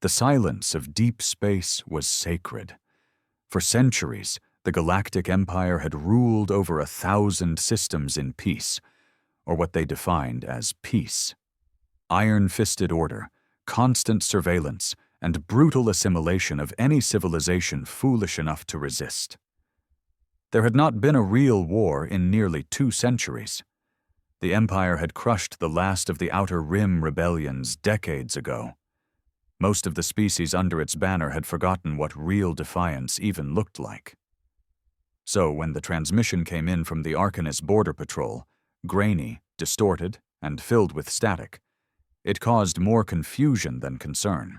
The silence of deep space was sacred. For centuries, the Galactic Empire had ruled over 1,000 systems in peace, or what they defined as peace. Iron-fisted order, constant surveillance, and brutal assimilation of any civilization foolish enough to resist. There had not been a real war in nearly 2 centuries. The Empire had crushed the last of the Outer Rim rebellions decades ago. Most of the species under its banner had forgotten what real defiance even looked like. So when the transmission came in from the Arcanist Border Patrol, grainy, distorted, and filled with static, it caused more confusion than concern.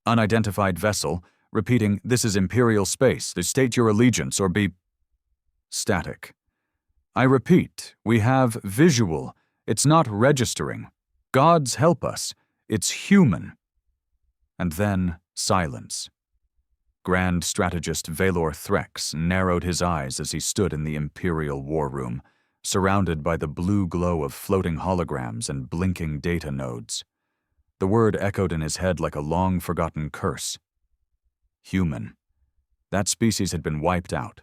Unidentified vessel, repeating, "This is Imperial space, to state your allegiance or be..." Static. "I repeat, we have visual. It's not registering. Gods help us. It's human." And then silence. Grand Strategist Valor Threx narrowed his eyes as he stood in the Imperial War Room, surrounded by the blue glow of floating holograms and blinking data nodes. The word echoed in his head like a long-forgotten curse. Human. That species had been wiped out,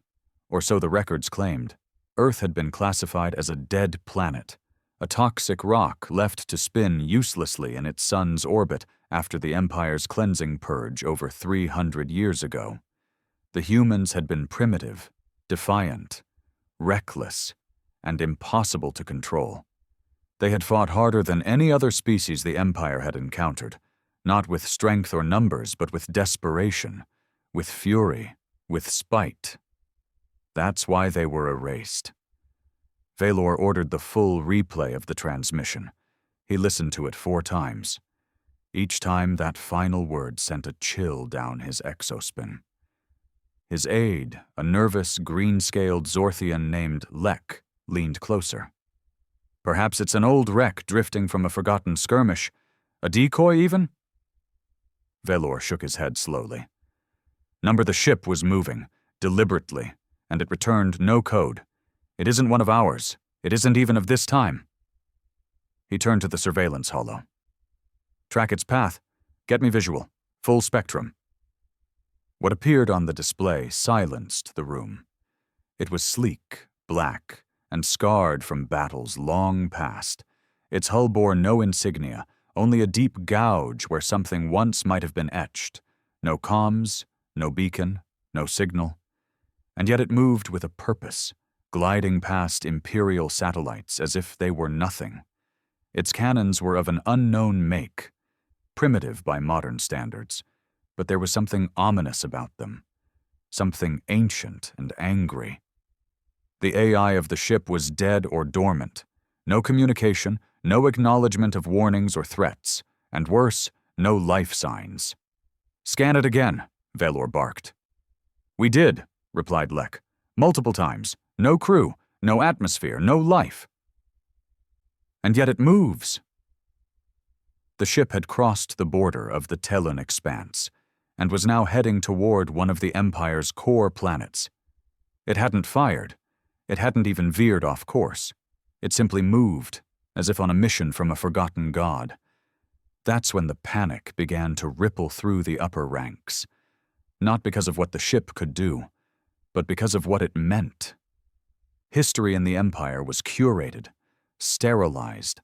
or so the records claimed. Earth had been classified as a dead planet, a toxic rock left to spin uselessly in its sun's orbit after the Empire's cleansing purge over 300 years ago. The humans had been primitive, defiant, reckless, and impossible to control. They had fought harder than any other species the Empire had encountered, not with strength or numbers, but with desperation, with fury, with spite. That's why they were erased. Valor ordered the full replay of the transmission. He listened to it 4 times. Each time that final word sent a chill down his exospin. His aide, a nervous, green-scaled Zorthian named Lek, leaned closer. "Perhaps it's an old wreck drifting from a forgotten skirmish. A decoy, even?" Valor shook his head slowly. "Number, the ship was moving, deliberately, and it returned no code. It isn't one of ours. It isn't even of this time." He turned to the surveillance holo. "Track its path. Get me visual. Full spectrum." What appeared on the display silenced the room. It was sleek, black, and scarred from battles long past. Its hull bore no insignia, only a deep gouge where something once might have been etched. No comms, no beacon, no signal. And yet it moved with a purpose, gliding past Imperial satellites as if they were nothing. Its cannons were of an unknown make, primitive by modern standards, but there was something ominous about them, something ancient and angry. The AI of the ship was dead or dormant. No communication, no acknowledgement of warnings or threats, and worse, no life signs. "Scan it again," Valor barked. "We did," replied Lek. "Multiple times. No crew, no atmosphere, no life." "And yet it moves." The ship had crossed the border of the Telun expanse, and was now heading toward one of the Empire's core planets. It hadn't fired. It hadn't even veered off course. It simply moved, as if on a mission from a forgotten god. That's when the panic began to ripple through the upper ranks. Not because of what the ship could do, but because of what it meant. History in the Empire was curated, sterilized.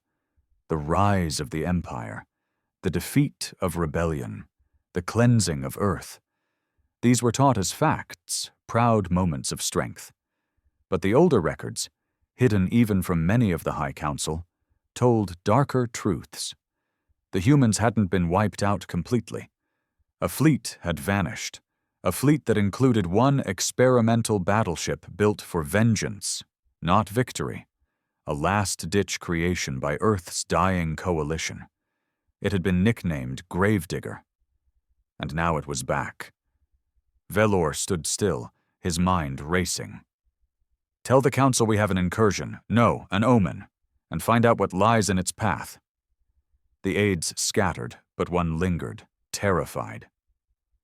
The rise of the Empire, the defeat of rebellion, the cleansing of Earth. These were taught as facts, proud moments of strength. But the older records, hidden even from many of the High Council, told darker truths. The humans hadn't been wiped out completely. A fleet had vanished, a fleet that included one experimental battleship built for vengeance, not victory, a last-ditch creation by Earth's dying coalition. It had been nicknamed Gravedigger. And now it was back. Valor stood still, his mind racing. "Tell the Council we have an incursion, no, an omen, and find out what lies in its path." The aides scattered, but one lingered, terrified.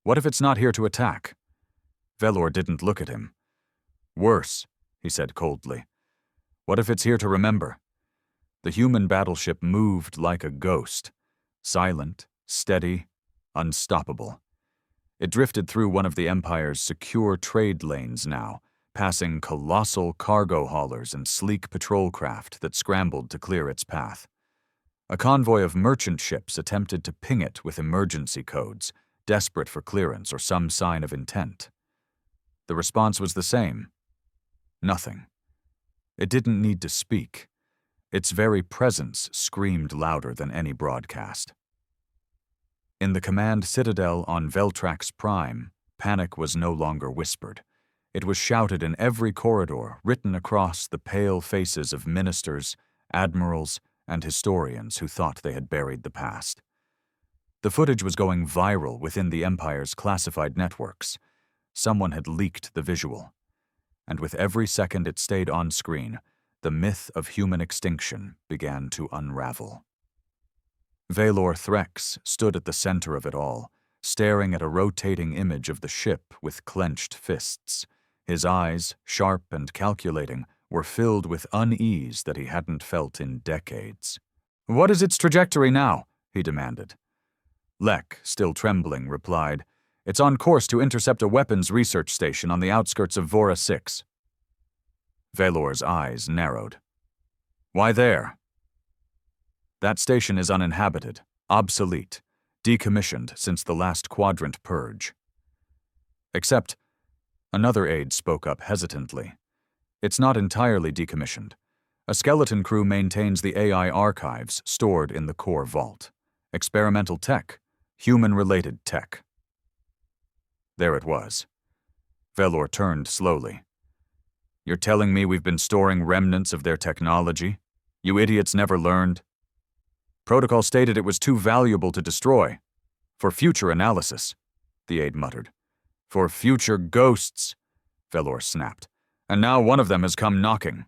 "What if it's not here to attack?" Valor didn't look at him. "Worse," he said coldly. "What if it's here to remember?" The human battleship moved like a ghost, silent, steady, unstoppable. It drifted through one of the Empire's secure trade lanes now, passing colossal cargo haulers and sleek patrol craft that scrambled to clear its path. A convoy of merchant ships attempted to ping it with emergency codes, desperate for clearance or some sign of intent. The response was the same. Nothing. It didn't need to speak. Its very presence screamed louder than any broadcast. In the command citadel on Veltrax Prime, panic was no longer whispered. It was shouted in every corridor, written across the pale faces of ministers, admirals, and historians who thought they had buried the past. The footage was going viral within the Empire's classified networks. Someone had leaked the visual. And with every second it stayed on screen, the myth of human extinction began to unravel. Valor Threx stood at the center of it all, staring at a rotating image of the ship with clenched fists. His eyes, sharp and calculating, were filled with unease that he hadn't felt in decades. "What is its trajectory now?" he demanded. Lek, still trembling, replied, "It's on course to intercept a weapons research station on the outskirts of Vora 6. Valor's eyes narrowed. "Why there?" "That station is uninhabited, obsolete, decommissioned since the last quadrant purge." Except, another aide spoke up hesitantly. "It's not entirely decommissioned. A skeleton crew maintains the AI archives stored in the core vault. Experimental tech, human-related tech." There it was. Valor turned slowly. "You're telling me we've been storing remnants of their technology? You idiots never learned? Protocol stated it was too valuable to destroy. For future analysis," the aide muttered. "For future ghosts," Valor snapped. "And now one of them has come knocking."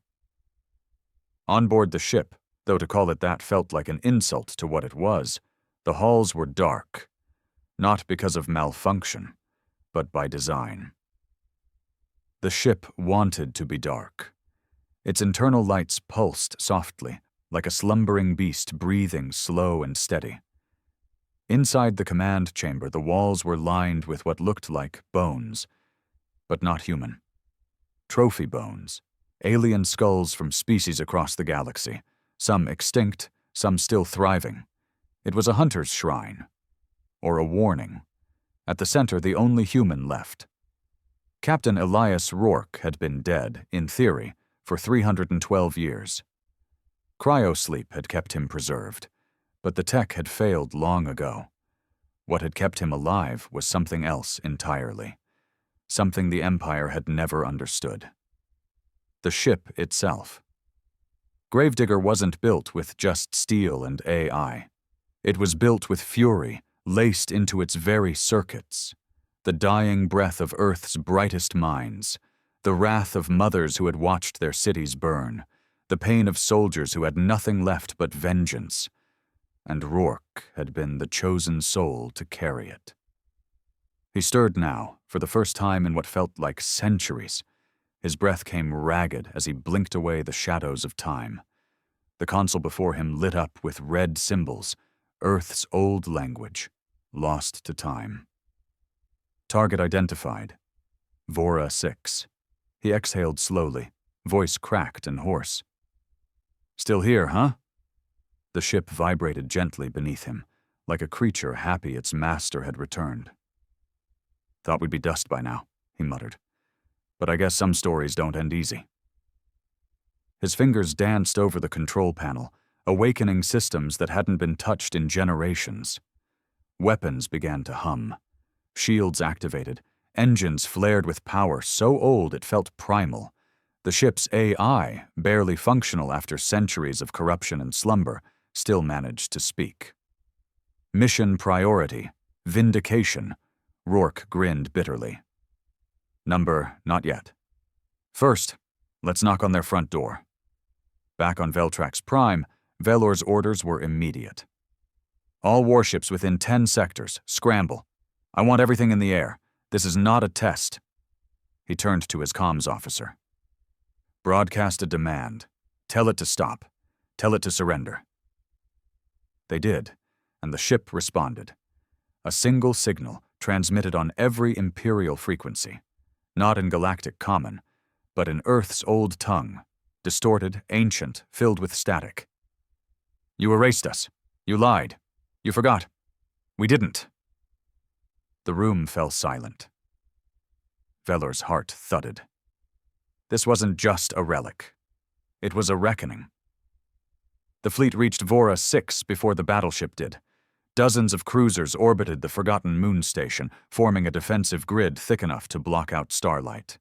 On board the ship, though to call it that felt like an insult to what it was, the halls were dark. Not because of malfunction, but by design. The ship wanted to be dark. Its internal lights pulsed softly, like a slumbering beast breathing slow and steady. Inside the command chamber, the walls were lined with what looked like bones, but not human. Trophy bones, alien skulls from species across the galaxy, some extinct, some still thriving. It was a hunter's shrine, or a warning. At the center, the only human left. Captain Elias Rourke had been dead, in theory, for 312 years. Cryosleep had kept him preserved, but the tech had failed long ago. What had kept him alive was something else entirely. Something the Empire had never understood. The ship itself. Gravedigger wasn't built with just steel and AI. It was built with fury, laced into its very circuits. The dying breath of Earth's brightest minds, the wrath of mothers who had watched their cities burn, the pain of soldiers who had nothing left but vengeance. And Rourke had been the chosen soul to carry it. He stirred now, for the first time in what felt like centuries. His breath came ragged as he blinked away the shadows of time. The console before him lit up with red symbols, Earth's old language, lost to time. Target identified. Vora 6. He exhaled slowly, voice cracked and hoarse. "Still here, huh?" The ship vibrated gently beneath him, like a creature happy its master had returned. "Thought we'd be dust by now," he muttered. "But I guess some stories don't end easy." His fingers danced over the control panel, awakening systems that hadn't been touched in generations. Weapons began to hum. Shields activated. Engines flared with power so old it felt primal. The ship's AI, barely functional after centuries of corruption and slumber, still managed to speak. Mission priority. Vindication. Rourke grinned bitterly. Number, not yet. First, let's knock on their front door. Back on Veltrax Prime, Velor's orders were immediate. "All warships within 10 sectors, scramble. I want everything in the air. This is not a test." He turned to his comms officer. "Broadcast a demand. Tell it to stop. Tell it to surrender." They did, and the ship responded. A single signal transmitted on every Imperial frequency, not in Galactic Common, but in Earth's old tongue, distorted, ancient, filled with static. You erased us. You lied. You forgot. We didn't. The room fell silent. Velor's heart thudded. This wasn't just a relic. It was a reckoning. The fleet reached Vora 6 before the battleship did. Dozens of cruisers orbited the forgotten moon station, forming a defensive grid thick enough to block out starlight.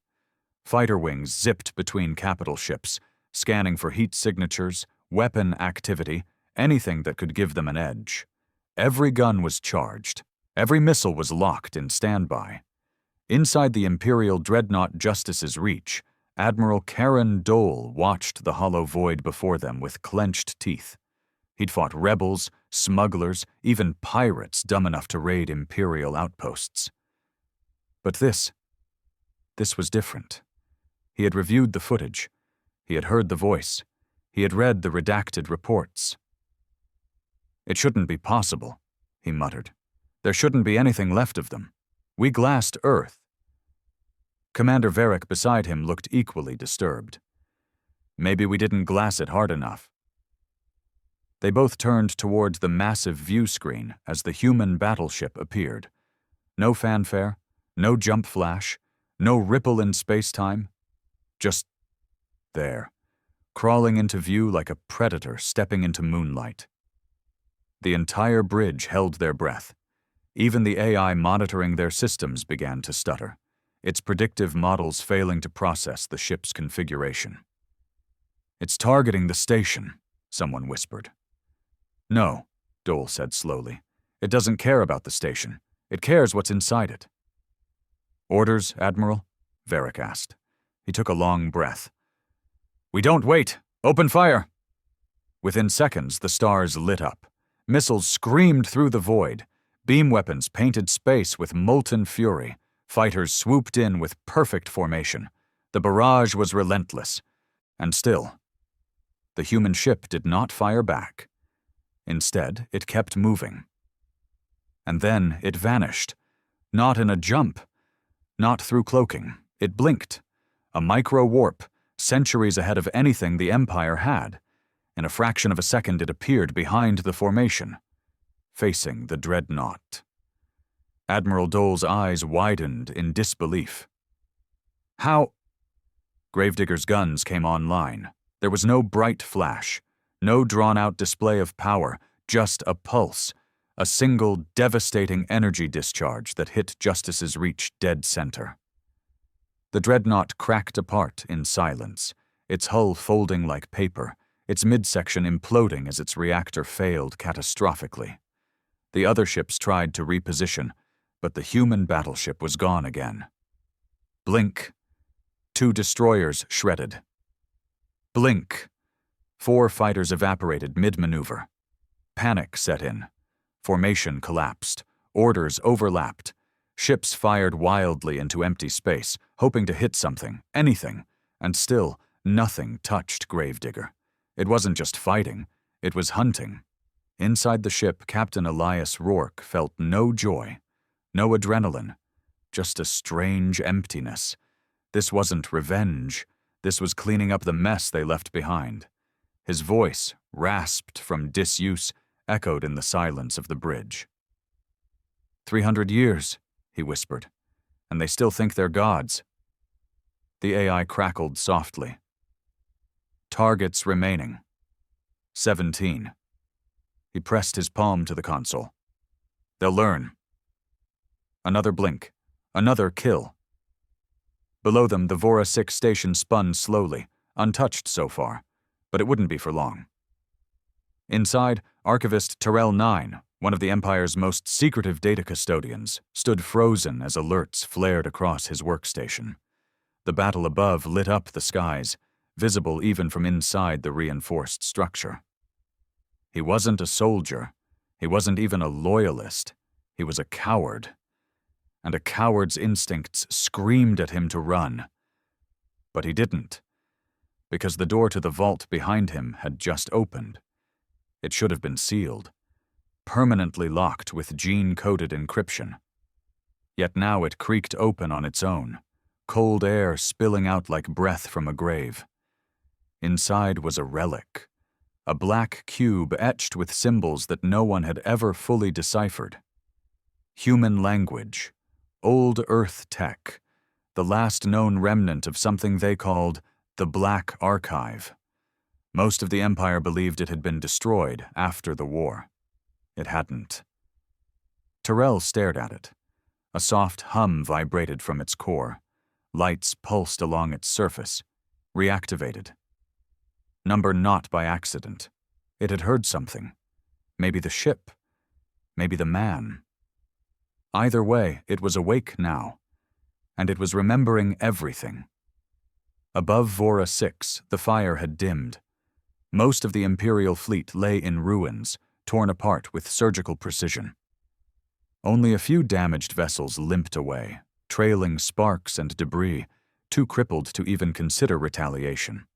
Fighter wings zipped between capital ships, scanning for heat signatures, weapon activity, anything that could give them an edge. Every gun was charged. Every missile was locked in standby. Inside the Imperial Dreadnought Justice's reach, Admiral Karen Dole watched the hollow void before them with clenched teeth. He'd fought rebels, smugglers, even pirates dumb enough to raid Imperial outposts. But this was different. He had reviewed the footage. He had heard the voice. He had read the redacted reports. It shouldn't be possible, he muttered. There shouldn't be anything left of them. We glassed Earth. Commander Varric beside him looked equally disturbed. Maybe we didn't glass it hard enough. They both turned toward the massive view screen as the human battleship appeared. No fanfare, no jump flash, no ripple in space-time. Just there, crawling into view like a predator stepping into moonlight. The entire bridge held their breath. Even the AI monitoring their systems began to stutter, its predictive models failing to process the ship's configuration. It's targeting the station, someone whispered. No, Dole said slowly. It doesn't care about the station. It cares what's inside it. Orders, Admiral? Varric asked. He took a long breath. We don't wait. Open fire. Within seconds, the stars lit up. Missiles screamed through the void. Beam weapons painted space with molten fury. Fighters swooped in with perfect formation. The barrage was relentless. And still, the human ship did not fire back. Instead, it kept moving. And then it vanished. Not in a jump. Not through cloaking. It blinked. A micro-warp, centuries ahead of anything the Empire had. In a fraction of a second it appeared behind the formation, facing the dreadnought. Admiral Dole's eyes widened in disbelief. How? Gravedigger's guns came online. There was no bright flash, no drawn-out display of power, just a pulse, a single devastating energy discharge that hit Justice's reach dead center. The dreadnought cracked apart in silence, its hull folding like paper, its midsection imploding as its reactor failed catastrophically. The other ships tried to reposition, but the human battleship was gone again. Blink. 2 destroyers shredded. Blink. 4 fighters evaporated mid-maneuver. Panic set in. Formation collapsed. Orders overlapped. Ships fired wildly into empty space, hoping to hit something, anything, and still nothing touched Gravedigger. It wasn't just fighting, it was hunting. Inside the ship, Captain Elias Rourke felt no joy, no adrenaline, just a strange emptiness. This wasn't revenge. This was cleaning up the mess they left behind. His voice, rasped from disuse, echoed in the silence of the bridge. 300 years, he whispered, and they still think they're gods. The AI crackled softly. Targets remaining. 17. He pressed his palm to the console. They'll learn. Another blink. Another kill. Below them, the Vora 6 station spun slowly, untouched so far, but it wouldn't be for long. Inside, Archivist Terrell 9, one of the Empire's most secretive data custodians, stood frozen as alerts flared across his workstation. The battle above lit up the skies, visible even from inside the reinforced structure. He wasn't a soldier. He wasn't even a loyalist. He was a coward. And a coward's instincts screamed at him to run. But he didn't, because the door to the vault behind him had just opened. It should have been sealed. permanently locked with gene-coded encryption. Yet now it creaked open on its own, cold air spilling out like breath from a grave. Inside was a relic, a black cube etched with symbols that no one had ever fully deciphered. Human language, old Earth tech, the last known remnant of something they called the Black Archive. Most of the Empire believed it had been destroyed after the war. It hadn't. Tyrell stared at it. A soft hum vibrated from its core. Lights pulsed along its surface, reactivated. Number not by accident. It had heard something. Maybe the ship. Maybe the man. Either way, it was awake now, and it was remembering everything. Above Vora 6, the fire had dimmed. Most of the Imperial fleet lay in ruins, torn apart with surgical precision. Only a few damaged vessels limped away, trailing sparks and debris, too crippled to even consider retaliation.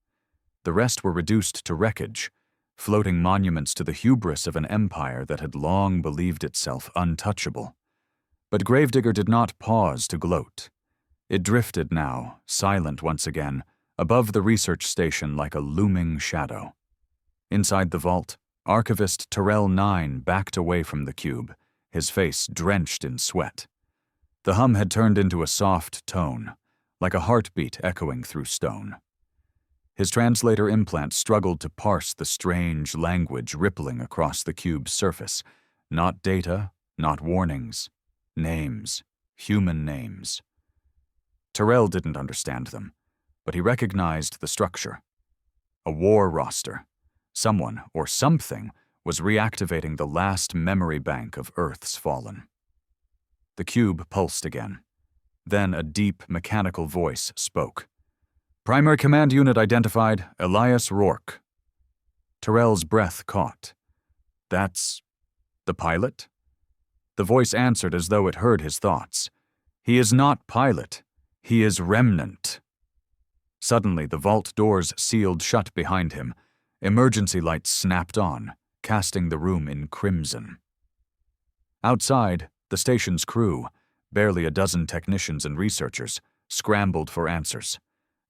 The rest were reduced to wreckage, floating monuments to the hubris of an empire that had long believed itself untouchable. But Gravedigger did not pause to gloat. It drifted now, silent once again, above the research station like a looming shadow. Inside the vault, Archivist Tyrell 9 backed away from the cube, his face drenched in sweat. The hum had turned into a soft tone, like a heartbeat echoing through stone. His translator implant struggled to parse the strange language rippling across the cube's surface. Not data, not warnings. Names. Human names. Tyrell didn't understand them, but he recognized the structure. A war roster. Someone, or something, was reactivating the last memory bank of Earth's fallen. The cube pulsed again. Then a deep, mechanical voice spoke. Primary Command Unit identified, Elias Rourke. Tyrell's breath caught. That's the pilot? The voice answered as though it heard his thoughts. He is not pilot. He is remnant. Suddenly, the vault doors sealed shut behind him. Emergency lights snapped on, casting the room in crimson. Outside, the station's crew, barely a dozen technicians and researchers, scrambled for answers.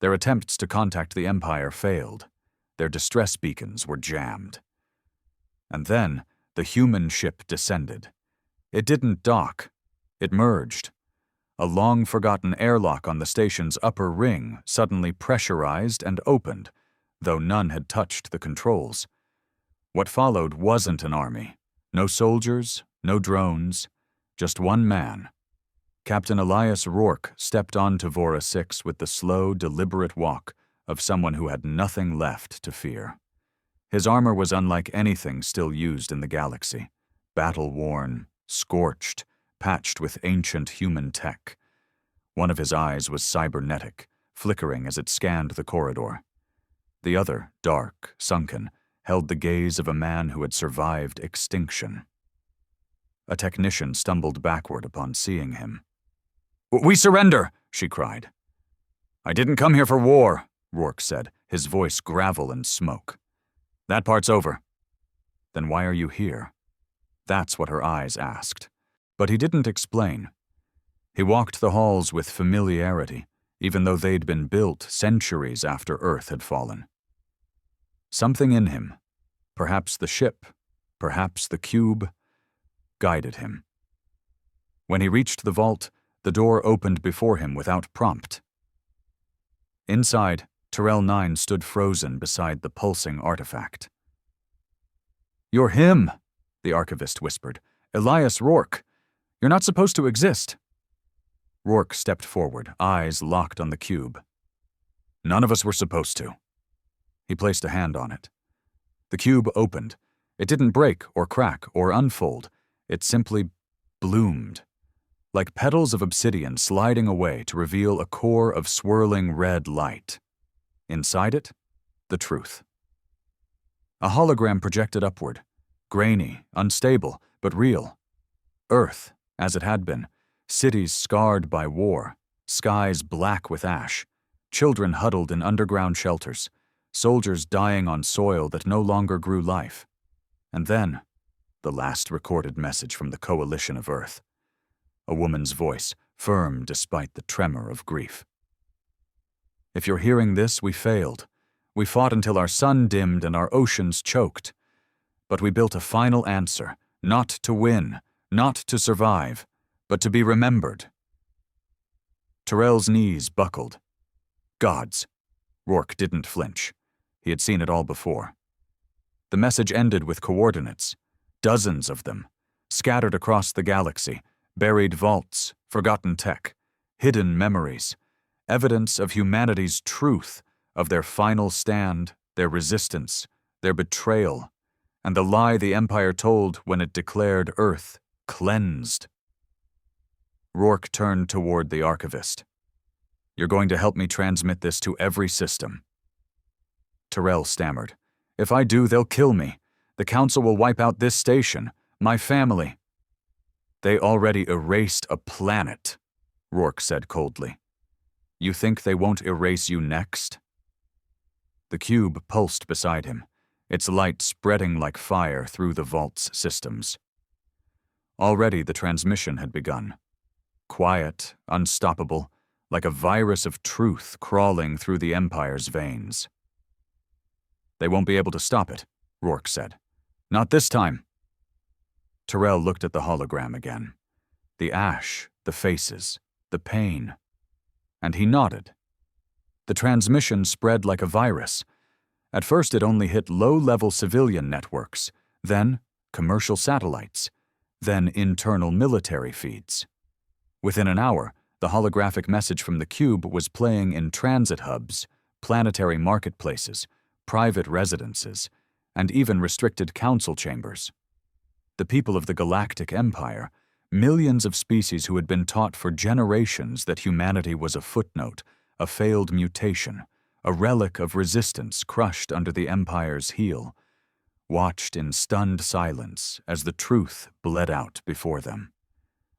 Their attempts to contact the Empire failed. Their distress beacons were jammed. And then, the human ship descended. It didn't dock. It merged. A long-forgotten airlock on the station's upper ring suddenly pressurized and opened, though none had touched the controls. What followed wasn't an army. No soldiers, no drones, just one man. Captain Elias Rourke stepped onto Vora 6 with the slow, deliberate walk of someone who had nothing left to fear. His armor was unlike anything still used in the galaxy. Battle-worn, scorched, patched with ancient human tech. One of his eyes was cybernetic, flickering as it scanned the corridor. The other, dark, sunken, held the gaze of a man who had survived extinction. A technician stumbled backward upon seeing him. "We surrender!" she cried. "I didn't come here for war," Rourke said, his voice gravel and smoke. "That part's over." "Then why are you here?" That's what her eyes asked. But he didn't explain. He walked the halls with familiarity, even though they'd been built centuries after Earth had fallen. Something in him, perhaps the ship, perhaps the cube, guided him. When he reached the vault, the door opened before him without prompt. Inside, Tyrell 9 stood frozen beside the pulsing artifact. "You're him," the archivist whispered. "Elias Rourke. You're not supposed to exist." Rourke stepped forward, eyes locked on the cube. "None of us were supposed to." He placed a hand on it. The cube opened. It didn't break or crack or unfold. It simply bloomed, like petals of obsidian sliding away to reveal a core of swirling red light. Inside it, the truth. A hologram projected upward, grainy, unstable, but real. Earth, as it had been, cities scarred by war, skies black with ash, children huddled in underground shelters, soldiers dying on soil that no longer grew life. And then, the last recorded message from the coalition of Earth. A woman's voice, firm despite the tremor of grief. If you're hearing this, we failed. We fought until our sun dimmed and our oceans choked. But we built a final answer, not to win, not to survive, but to be remembered. Tyrell's knees buckled. Gods. Rourke didn't flinch. He had seen it all before. The message ended with coordinates, dozens of them, scattered across the galaxy, buried vaults, forgotten tech, hidden memories, evidence of humanity's truth, of their final stand, their resistance, their betrayal, and the lie the Empire told when it declared Earth cleansed. Rourke turned toward the archivist. You're going to help me transmit this to every system. Tyrell stammered. If I do, they'll kill me. The Council will wipe out this station, my family. They already erased a planet, Rourke said coldly. You think they won't erase you next? The cube pulsed beside him, its light spreading like fire through the vault's systems. Already the transmission had begun. Quiet, unstoppable, like a virus of truth crawling through the Empire's veins. They won't be able to stop it, Rourke said. Not this time. Tyrell looked at the hologram again. The ash, the faces, the pain. And he nodded. The transmission spread like a virus. At first it only hit low-level civilian networks, then commercial satellites, then internal military feeds. Within an hour, the holographic message from the cube was playing in transit hubs, planetary marketplaces, private residences, and even restricted council chambers. The people of the Galactic Empire, millions of species who had been taught for generations that humanity was a footnote, a failed mutation, a relic of resistance crushed under the Empire's heel, watched in stunned silence as the truth bled out before them.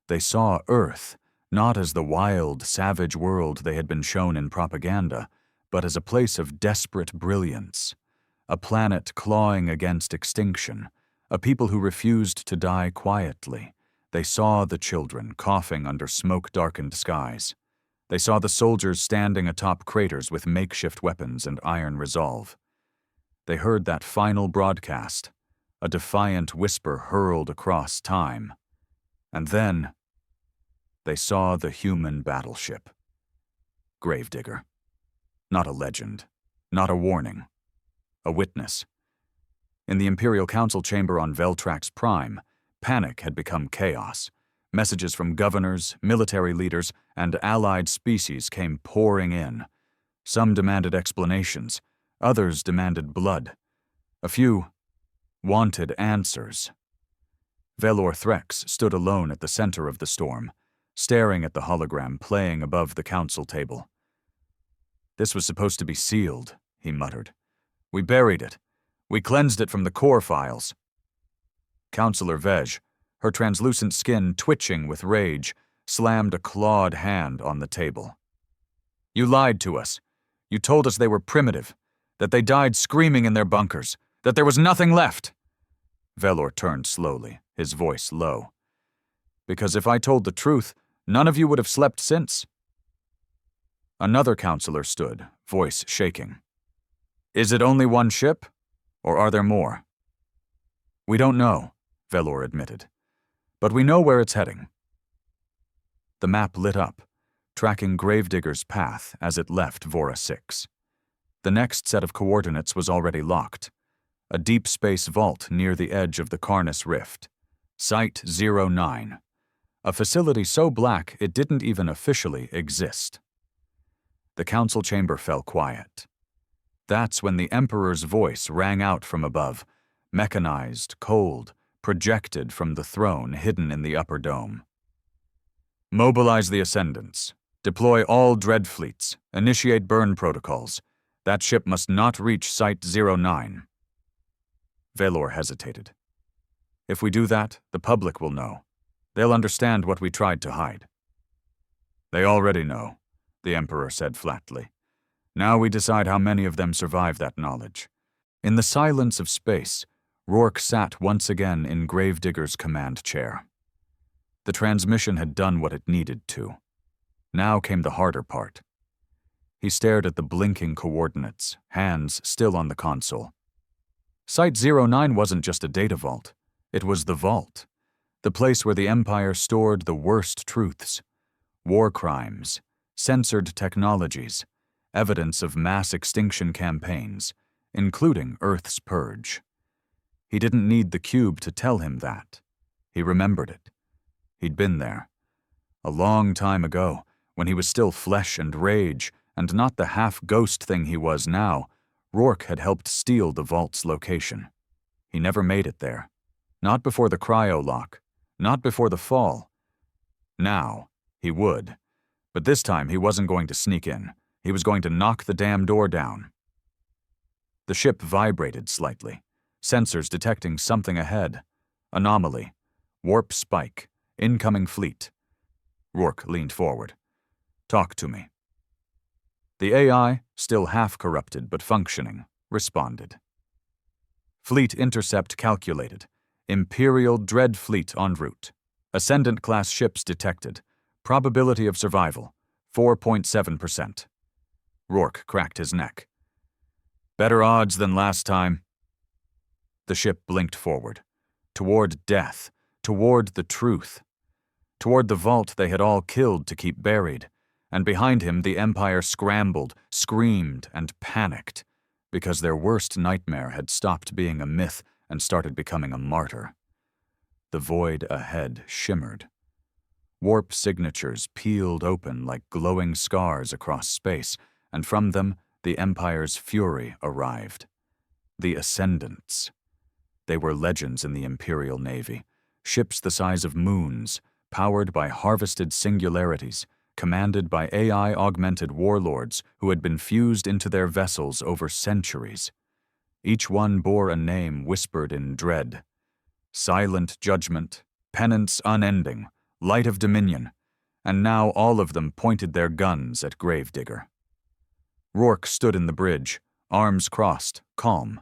They saw Earth not as the wild, savage world they had been shown in propaganda, but as a place of desperate brilliance, a planet clawing against extinction, a people who refused to die quietly. They saw the children coughing under smoke-darkened skies. They saw the soldiers standing atop craters with makeshift weapons and iron resolve. They heard that final broadcast, a defiant whisper hurled across time. And then they saw the human battleship. Gravedigger. Not a legend, not a warning, a witness. In the Imperial Council chamber on Veltrax Prime, panic had become chaos. Messages from governors, military leaders, and allied species came pouring in. Some demanded explanations, others demanded blood. A few wanted answers. Velor Threx stood alone at the center of the storm, staring at the hologram playing above the council table. This was supposed to be sealed, he muttered. We buried it. We cleansed it from the core files. Councillor Vej, her translucent skin twitching with rage, slammed a clawed hand on the table. You lied to us. You told us they were primitive, that they died screaming in their bunkers, that there was nothing left. Velor turned slowly, his voice low. Because if I told the truth, none of you would have slept since. Another councillor stood, voice shaking. Is it only one ship, or are there more? We don't know, Velor admitted, but we know where it's heading. The map lit up, tracking Gravedigger's path as it left Vora 6. The next set of coordinates was already locked. A deep space vault near the edge of the Karnas Rift. Site 09. A facility so black it didn't even officially exist. The council chamber fell quiet. That's when the Emperor's voice rang out from above, mechanized, cold, projected from the throne hidden in the upper dome. Mobilize the Ascendants. Deploy all dread fleets. Initiate burn protocols. That ship must not reach Site 09. Velor hesitated. If we do that, the public will know. They'll understand what we tried to hide. They already know, the Emperor said flatly. Now we decide how many of them survive that knowledge. In the silence of space, Rourke sat once again in Gravedigger's command chair. The transmission had done what it needed to. Now came the harder part. He stared at the blinking coordinates, hands still on the console. Site 09 wasn't just a data vault. It was the vault, the place where the Empire stored the worst truths, war crimes, censored technologies, evidence of mass extinction campaigns, including Earth's purge. He didn't need the cube to tell him that. He remembered it. He'd been there. A long time ago, when he was still flesh and rage, and not the half-ghost thing he was now, Rourke had helped steal the vault's location. He never made it there. Not before the cryo-lock. Not before the fall. Now, he would. But this time he wasn't going to sneak in. He was going to knock the damn door down. The ship vibrated slightly, sensors detecting something ahead. Anomaly. Warp spike. Incoming fleet. Rourke leaned forward. "Talk to me." The AI, still half-corrupted but functioning, responded. Fleet intercept calculated. Imperial Dread Fleet en route. Ascendant-class ships detected. Probability of survival, 4.7%. Rourke cracked his neck. "Better odds than last time." The ship blinked forward. Toward death. Toward the truth. Toward the vault they had all killed to keep buried. And behind him the Empire scrambled, screamed, and panicked, because their worst nightmare had stopped being a myth and started becoming a martyr. The void ahead shimmered. Warp signatures peeled open like glowing scars across space, and from them the Empire's fury arrived. The Ascendants. They were legends in the Imperial Navy, ships the size of moons, powered by harvested singularities, commanded by AI-augmented warlords who had been fused into their vessels over centuries. Each one bore a name whispered in dread. Silent Judgment, Penance Unending, Light of Dominion, and now all of them pointed their guns at Gravedigger. Rourke stood in the bridge, arms crossed, calm.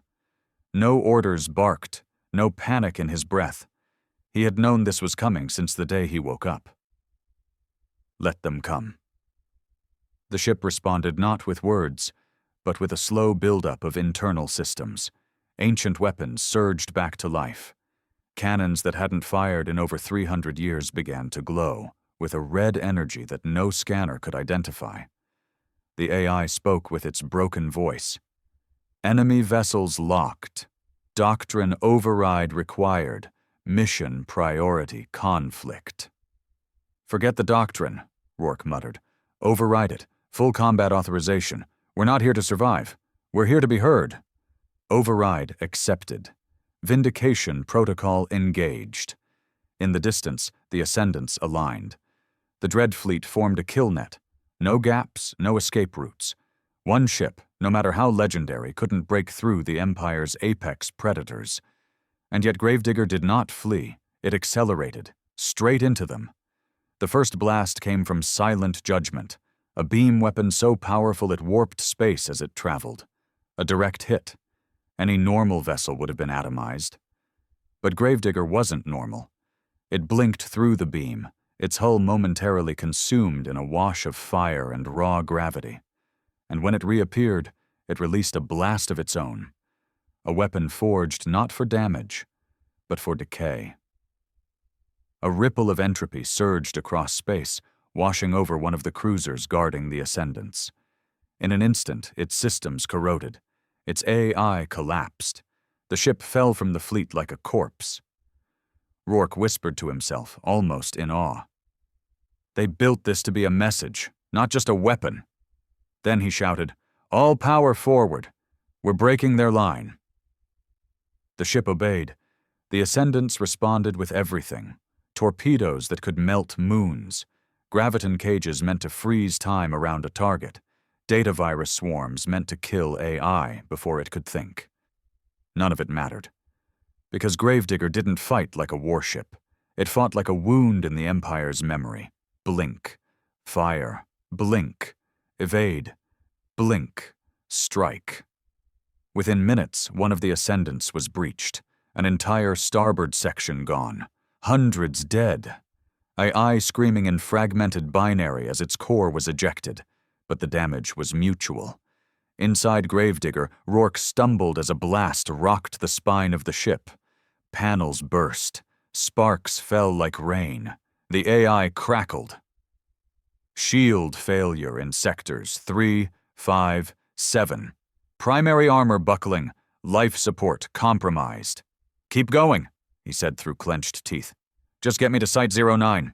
No orders barked, no panic in his breath. He had known this was coming since the day he woke up. "Let them come." The ship responded not with words, but with a slow buildup of internal systems. Ancient weapons surged back to life. Cannons that hadn't fired in over 300 years began to glow, with a red energy that no scanner could identify. The AI spoke with its broken voice. "Enemy vessels locked. Doctrine override required. Mission priority conflict." "Forget the doctrine," Rourke muttered. "Override it. Full combat authorization. We're not here to survive. We're here to be heard." Override accepted. Vindication protocol engaged. In the distance, the Ascendants aligned. The Dread Fleet formed a kill net. No gaps, no escape routes. One ship, no matter how legendary, couldn't break through the Empire's apex predators. And yet Gravedigger did not flee. It accelerated, straight into them. The first blast came from Silent Judgment, a beam weapon so powerful it warped space as it traveled. A direct hit. Any normal vessel would have been atomized. But Gravedigger wasn't normal. It blinked through the beam, its hull momentarily consumed in a wash of fire and raw gravity. And when it reappeared, it released a blast of its own. A weapon forged not for damage, but for decay. A ripple of entropy surged across space, washing over one of the cruisers guarding the Ascendants. In an instant, its systems corroded. Its AI collapsed. The ship fell from the fleet like a corpse. Rourke whispered to himself, almost in awe. "They built this to be a message, not just a weapon." Then he shouted, "All power forward. We're breaking their line." The ship obeyed. The Ascendants responded with everything. Torpedoes that could melt moons. Graviton cages meant to freeze time around a target. Data virus swarms meant to kill AI before it could think. None of it mattered. Because Gravedigger didn't fight like a warship. It fought like a wound in the Empire's memory. Blink. Fire. Blink. Evade. Blink. Strike. Within minutes, one of the Ascendants was breached. An entire starboard section gone. Hundreds dead. AI screaming in fragmented binary as its core was ejected, but the damage was mutual. Inside Gravedigger, Rourke stumbled as a blast rocked the spine of the ship. Panels burst. Sparks fell like rain. The AI crackled. Shield failure in sectors 3, 5, 7. Primary armor buckling. Life support compromised. "Keep going," he said through clenched teeth. "Just get me to Site 09.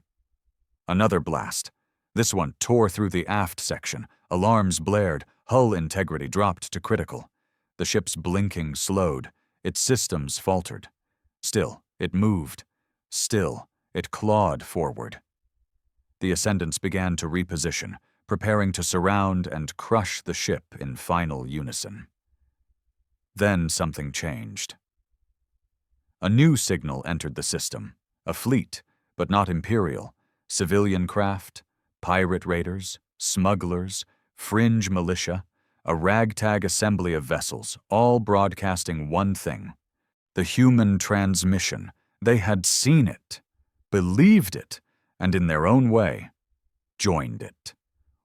Another blast. This one tore through the aft section. Alarms blared. Hull integrity dropped to critical. The ship's blinking slowed. Its systems faltered. Still, it moved. Still, it clawed forward. The ascendants began to reposition, preparing to surround and crush the ship in final unison. Then something changed. A new signal entered the system. A fleet, but not imperial. Civilian craft, pirate raiders, smugglers, fringe militia, a ragtag assembly of vessels, all broadcasting one thing. The human transmission. They had seen it, believed it, and in their own way, joined it.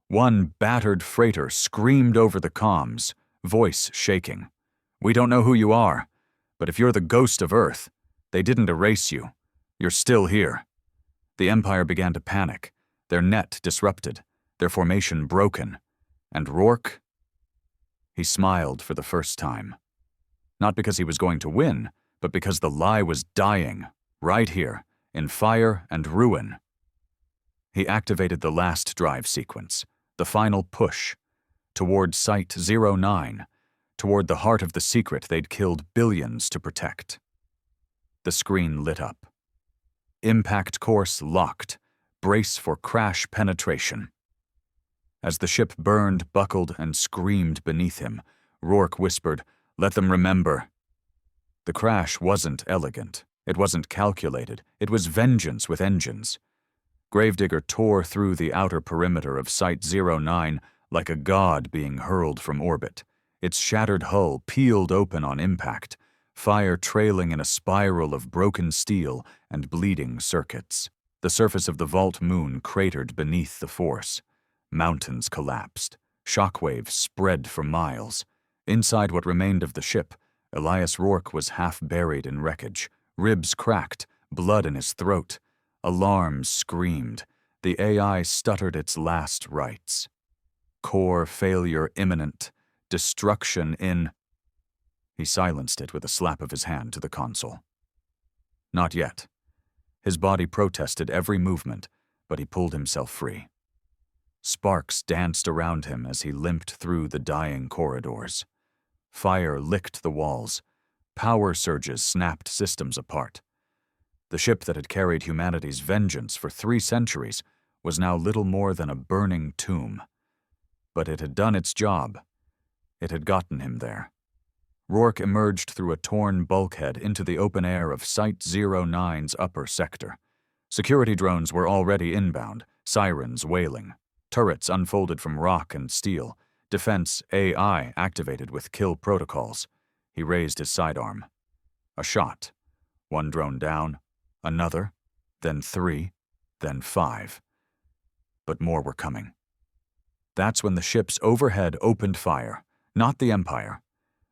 One battered freighter screamed over the comms, voice shaking. "We don't know who you are, but if you're the ghost of Earth, they didn't erase you. You're still here." The Empire began to panic, their net disrupted, their formation broken, and Rourke? He smiled for the first time. Not because he was going to win, but because the lie was dying, right here, in fire and ruin. He activated the last drive sequence, the final push, toward Site 09, toward the heart of the secret they'd killed billions to protect. The screen lit up. Impact course locked. Brace for crash penetration. As the ship burned, buckled, and screamed beneath him, Rourke whispered, "Let them remember." The crash wasn't elegant. It wasn't calculated. It was vengeance with engines. Gravedigger tore through the outer perimeter of Site 09 like a god being hurled from orbit. Its shattered hull peeled open on impact, fire trailing in a spiral of broken steel and bleeding circuits. The surface of the vault moon cratered beneath the force. Mountains collapsed. Shockwaves spread for miles. Inside what remained of the ship, Elias Rourke was half buried in wreckage, ribs cracked, blood in his throat. Alarms screamed. The AI stuttered its last rites. Core failure imminent. Destruction in... He silenced it with a slap of his hand to the console. Not yet. His body protested every movement, but he pulled himself free. Sparks danced around him as he limped through the dying corridors. Fire licked the walls. Power surges snapped systems apart. The ship that had carried humanity's vengeance for 3 centuries was now little more than a burning tomb. But it had done its job. It had gotten him there. Rourke emerged through a torn bulkhead into the open air of Site 09's upper sector. Security drones were already inbound, sirens wailing. Turrets unfolded from rock and steel. Defense AI activated with kill protocols. He raised his sidearm. A shot. One drone down. Another. Then 3. Then 5. But more were coming. That's when the ships overhead opened fire. Not the Empire.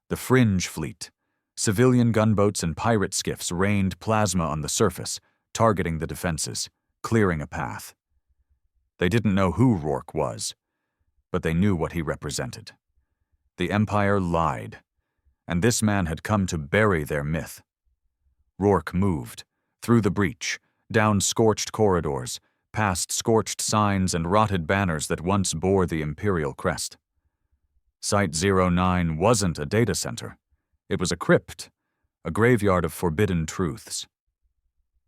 The Fringe Fleet. Civilian gunboats and pirate skiffs rained plasma on the surface, targeting the defenses, clearing a path. They didn't know who Rourke was, but they knew what he represented. The Empire lied, and this man had come to bury their myth. Rourke moved, through the breach, down scorched corridors, past scorched signs and rotted banners that once bore the Imperial crest. Site 09 wasn't a data center. It was a crypt, a graveyard of forbidden truths.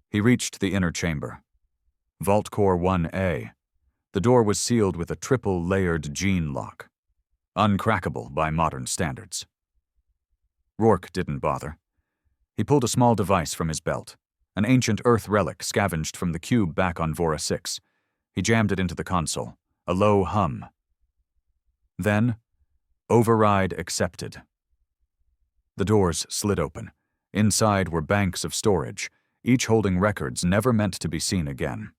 He reached the inner chamber. Vault Core 1A. The door was sealed with a triple-layered gene lock. Uncrackable by modern standards. Rourke didn't bother. He pulled a small device from his belt, an ancient Earth relic scavenged from the cube back on Vora 6. He jammed it into the console, a low hum. Then, override accepted. The doors slid open. Inside were banks of storage, each holding records never meant to be seen again.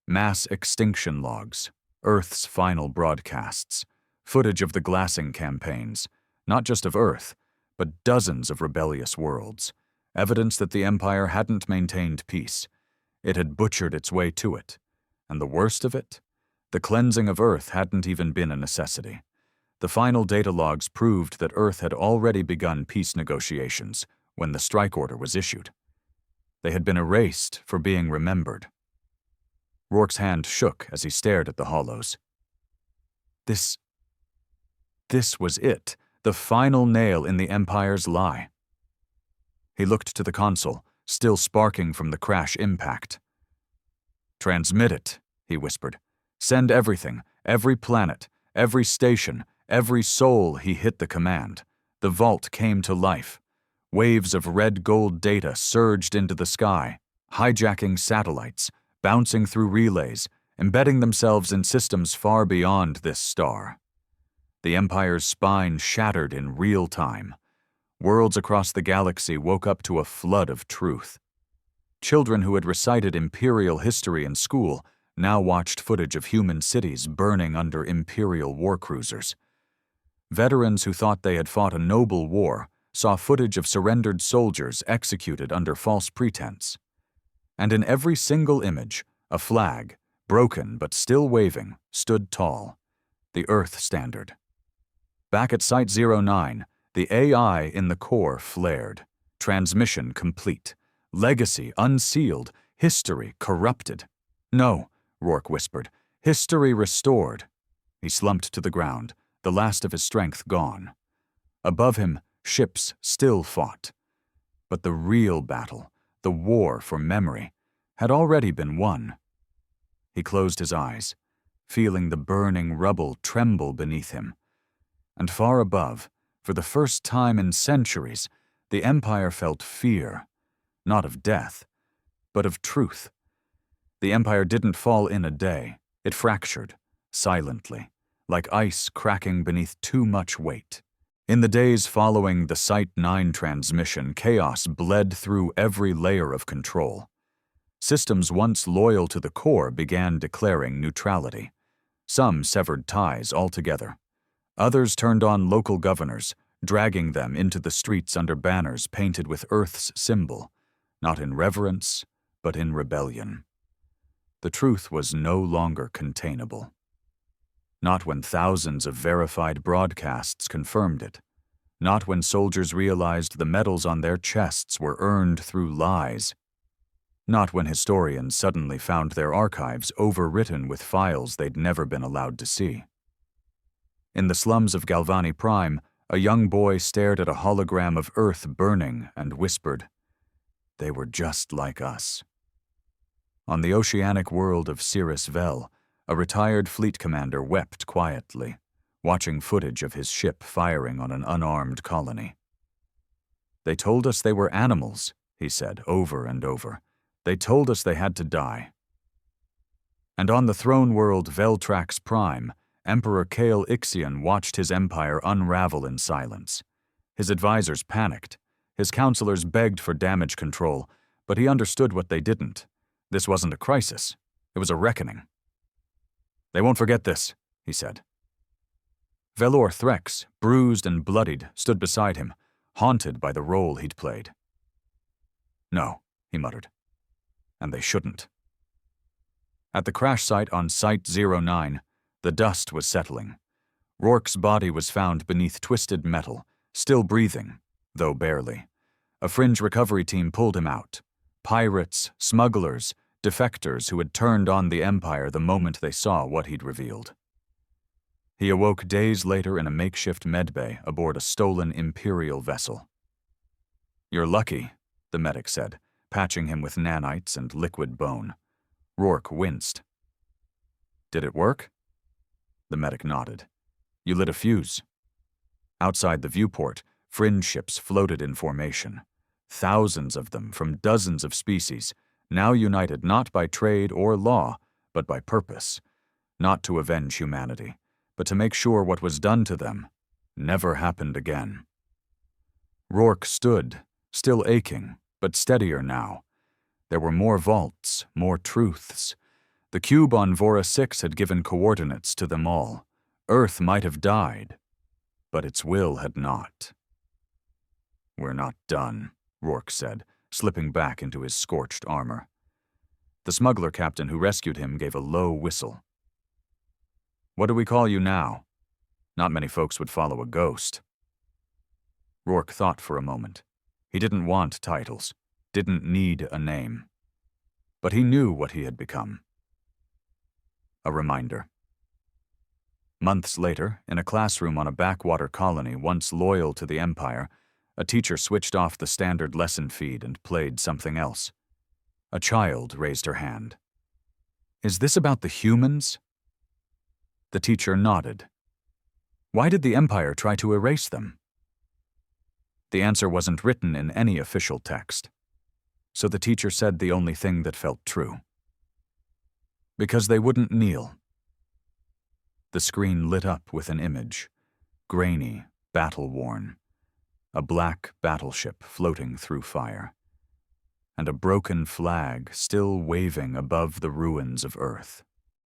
Mass extinction logs, Earth's final broadcasts, footage of the glassing campaigns, not just of Earth, but dozens of rebellious worlds, evidence that the Empire hadn't maintained peace. It had butchered its way to it. And the worst of it? The cleansing of Earth hadn't even been a necessity. The final data logs proved that Earth had already begun peace negotiations when the strike order was issued. They had been erased for being remembered. Rourke's hand shook as he stared at the hollows. This was it, the final nail in the Empire's lie. He looked to the console, still sparking from the crash impact. "Transmit it," he whispered. "Send everything, every planet, every station, every soul." He hit the command. The vault came to life. Waves of red-gold data surged into the sky, hijacking satellites, bouncing through relays, embedding themselves in systems far beyond this star. The Empire's spine shattered in real time. Worlds across the galaxy woke up to a flood of truth. Children who had recited Imperial history in school now watched footage of human cities burning under Imperial war cruisers. Veterans who thought they had fought a noble war saw footage of surrendered soldiers executed under false pretense. And in every single image, a flag, broken but still waving, stood tall. The Earth Standard. Back at Site 09, the AI in the core flared. Transmission complete. Legacy unsealed. History corrupted. "No," Rourke whispered. "History restored." He slumped to the ground, the last of his strength gone. Above him, ships still fought. But the real battle, the war for memory, had already been won. He closed his eyes, feeling the burning rubble tremble beneath him. And far above, for the first time in centuries, the Empire felt fear, not of death, but of truth. The Empire didn't fall in a day. It fractured, silently, like ice cracking beneath too much weight. In the days following the Site 9 transmission, chaos bled through every layer of control. Systems once loyal to the core began declaring neutrality. Some severed ties altogether. Others turned on local governors, dragging them into the streets under banners painted with Earth's symbol, not in reverence, but in rebellion. The truth was no longer containable. Not when thousands of verified broadcasts confirmed it. Not when soldiers realized the medals on their chests were earned through lies. Not when historians suddenly found their archives overwritten with files they'd never been allowed to see. In the slums of Galvani Prime, a young boy stared at a hologram of Earth burning and whispered, "They were just like us." On the oceanic world of Cirrus Vel, a retired fleet commander wept quietly, watching footage of his ship firing on an unarmed colony. "They told us they were animals," he said over and over. "They told us they had to die." And on the throne world Veltrax Prime, Emperor Kale Ixion watched his empire unravel in silence. His advisors panicked. His counselors begged for damage control, but he understood what they didn't. This wasn't a crisis. It was a reckoning. "They won't forget this," he said. Velor Threx, bruised and bloodied, stood beside him, haunted by the role he'd played. "No," he muttered. "And they shouldn't." At the crash site on Site 09, the dust was settling. Rourke's body was found beneath twisted metal, still breathing, though barely. A fringe recovery team pulled him out. Pirates, smugglers, defectors who had turned on the Empire the moment they saw what he'd revealed. He awoke days later in a makeshift medbay aboard a stolen Imperial vessel. "You're lucky," the medic said, patching him with nanites and liquid bone. Rourke winced. "Did it work?" The medic nodded. "You lit a fuse." Outside the viewport, fringe ships floated in formation. Thousands of them from dozens of species, now united not by trade or law, but by purpose. Not to avenge humanity, but to make sure what was done to them never happened again. Rourke stood, Still aching, but steadier now. There were more vaults, more truths. The cube on Vora 6 had given coordinates to them all. Earth might have died, but its will had not. "We're not done," Rourke said, slipping back into his scorched armor. The smuggler captain who rescued him gave a low whistle. "What do we call you now? Not many folks would follow a ghost." Rourke thought for a moment. He didn't want titles, didn't need a name. But he knew what he had become. A reminder. Months later, in a classroom on a backwater colony once loyal to the Empire, a teacher switched off the standard lesson feed and played something else. A child raised her hand. "Is this about the humans?" The teacher nodded. Why did the Empire try to erase them? The answer wasn't written in any official text, so the teacher said the only thing that felt true. Because they wouldn't kneel. The screen lit up with an image, grainy, battle-worn, a black battleship floating through fire, and a broken flag still waving above the ruins of Earth.